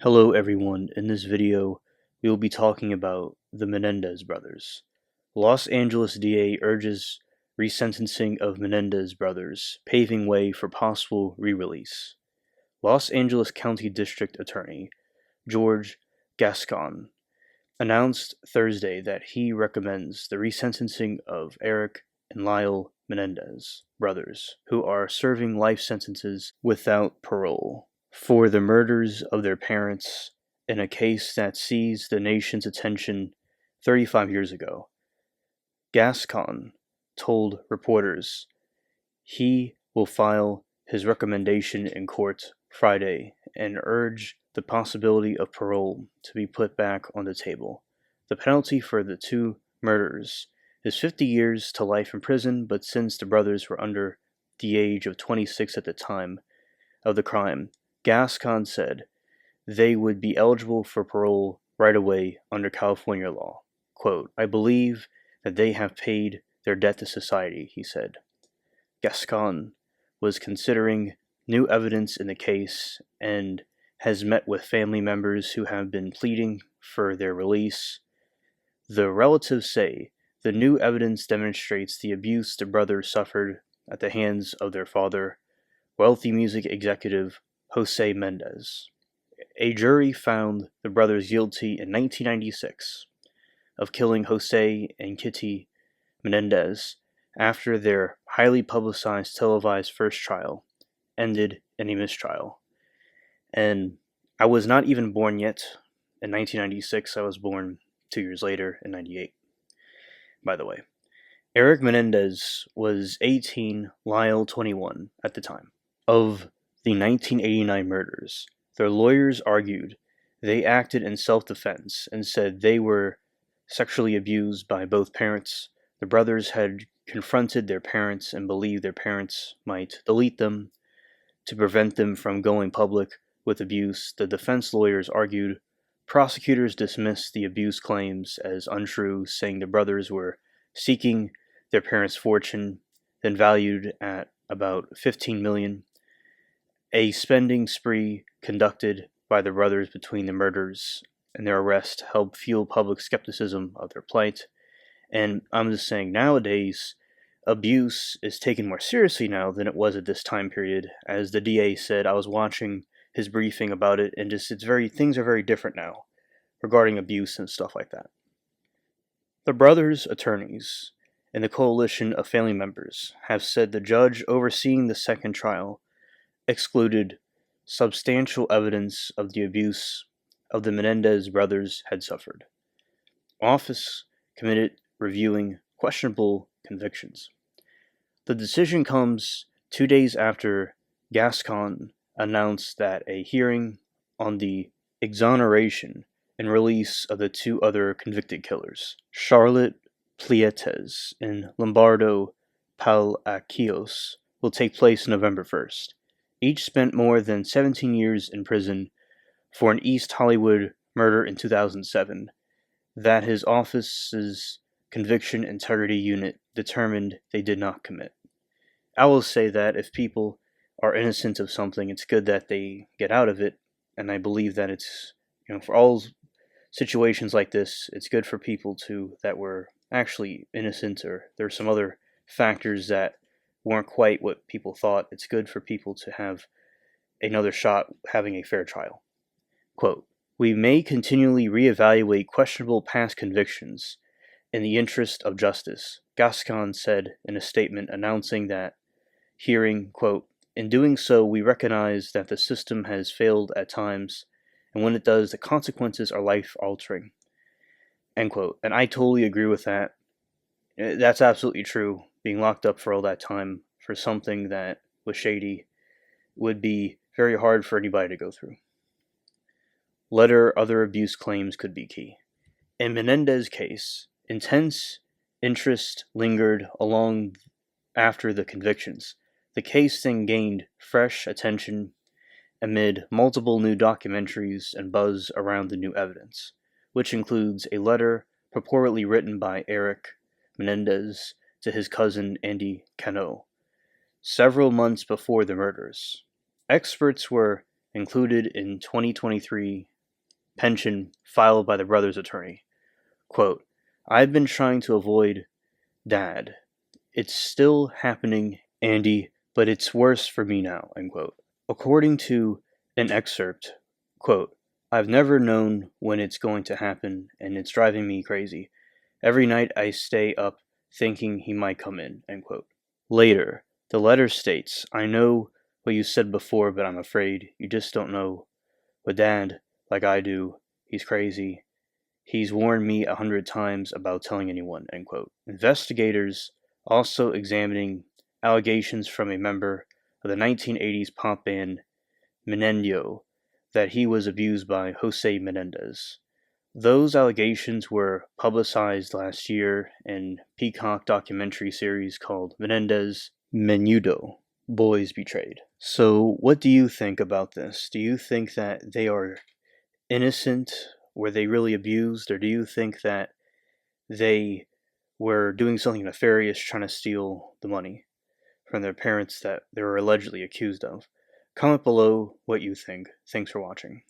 Hello everyone, in this video we will be talking about the Menendez brothers. Los Angeles DA urges resentencing of Menendez brothers, paving way for possible re-release. Los Angeles County District Attorney George Gascon announced Thursday that he recommends the resentencing of Eric and Lyle Menendez brothers, who are serving life sentences without parole, for the murders of their parents in a case that seized the nation's attention 35 years ago. Gascon told reporters he will file his recommendation in court Friday and urge the possibility of parole to be put back on the table. The penalty for the two murders is 50 years to life in prison, but since the brothers were under the age of 26 at the time of the crime, Gascon said they would be eligible for parole right away under California law. Quote, "I believe that they have paid their debt to society," he said. Gascon was considering new evidence in the case and has met with family members who have been pleading for their release. The relatives say the new evidence demonstrates the abuse the brothers suffered at the hands of their father, wealthy music executive Jose Menendez. A jury found the brothers guilty in 1996 of killing Jose and Kitty Menendez after their highly publicized televised first trial ended in a mistrial. And I was not even born yet in 1996. I was born 2 years later in 98, by the way. Eric Menendez was 18, Lyle 21 at the time of the 1989 murders. Their lawyers argued they acted in self-defense and said they were sexually abused by both parents. The brothers had confronted their parents and believed their parents might delete them to prevent them from going public with abuse. The defense lawyers argued prosecutors dismissed the abuse claims as untrue, saying the brothers were seeking their parents' fortune, then valued at about $15 million. A spending spree conducted by the brothers between the murders and their arrest helped fuel public skepticism of their plight. And I'm just saying, nowadays, abuse is taken more seriously now than it was at this time period. As the DA said, I was watching his briefing about it, and just things are very different now regarding abuse and stuff like that. The brothers' attorneys and the coalition of family members have said the judge overseeing the second trial excluded substantial evidence of the abuse of the Menendez brothers had suffered. Office committed reviewing questionable convictions. The decision comes 2 days after Gascon announced that a hearing on the exoneration and release of the two other convicted killers, Charlotte Plietes and Lombardo Palacios, will take place November 1st. Each spent more than 17 years in prison for an East Hollywood murder in 2007 that his office's conviction integrity unit determined they did not commit. I will say that if people are innocent of something, it's good that they get out of it, and I believe that it's, for all situations like this, it's good for people that were actually innocent, or there's some other factors that weren't quite what people thought. It's good for people to have another shot having a fair trial. Quote, "We may continually reevaluate questionable past convictions in the interest of justice," Gascon said in a statement announcing that hearing. Quote, "In doing so, we recognize that the system has failed at times, and when it does, the consequences are life-altering." End quote. And I totally agree with that. That's absolutely true. Being locked up for all that time for something that was shady would be very hard for anybody to go through. Other abuse claims could be key. In Menendez's case, intense interest lingered along after the convictions. The case then gained fresh attention amid multiple new documentaries and buzz around the new evidence, which includes a letter purportedly written by Eric Menendez to his cousin Andy Cano several months before the murders. Experts were included in 2023 pension filed by the brother's attorney. Quote, I've been trying to avoid Dad. It's still happening, Andy, but it's worse for me now, end quote. According to an excerpt, quote, I've never known when it's going to happen, and it's driving me crazy. Every night I stay up thinking he might come in, end quote. Later, the letter states, I know what you said before, but I'm afraid you just don't know. But Dad, like I do, he's crazy. He's warned me 100 times about telling anyone, end quote. Investigators also examining allegations from a member of the 1980s pop band Menendez that he was abused by Jose Menendez. Those allegations were publicized last year in Peacock documentary series called Menendez Menudo, Boys Betrayed. So what do you think about this? Do you think that they are innocent? Were they really abused? Or do you think that they were doing something nefarious trying to steal the money from their parents that they were allegedly accused of? Comment below what you think. Thanks for watching.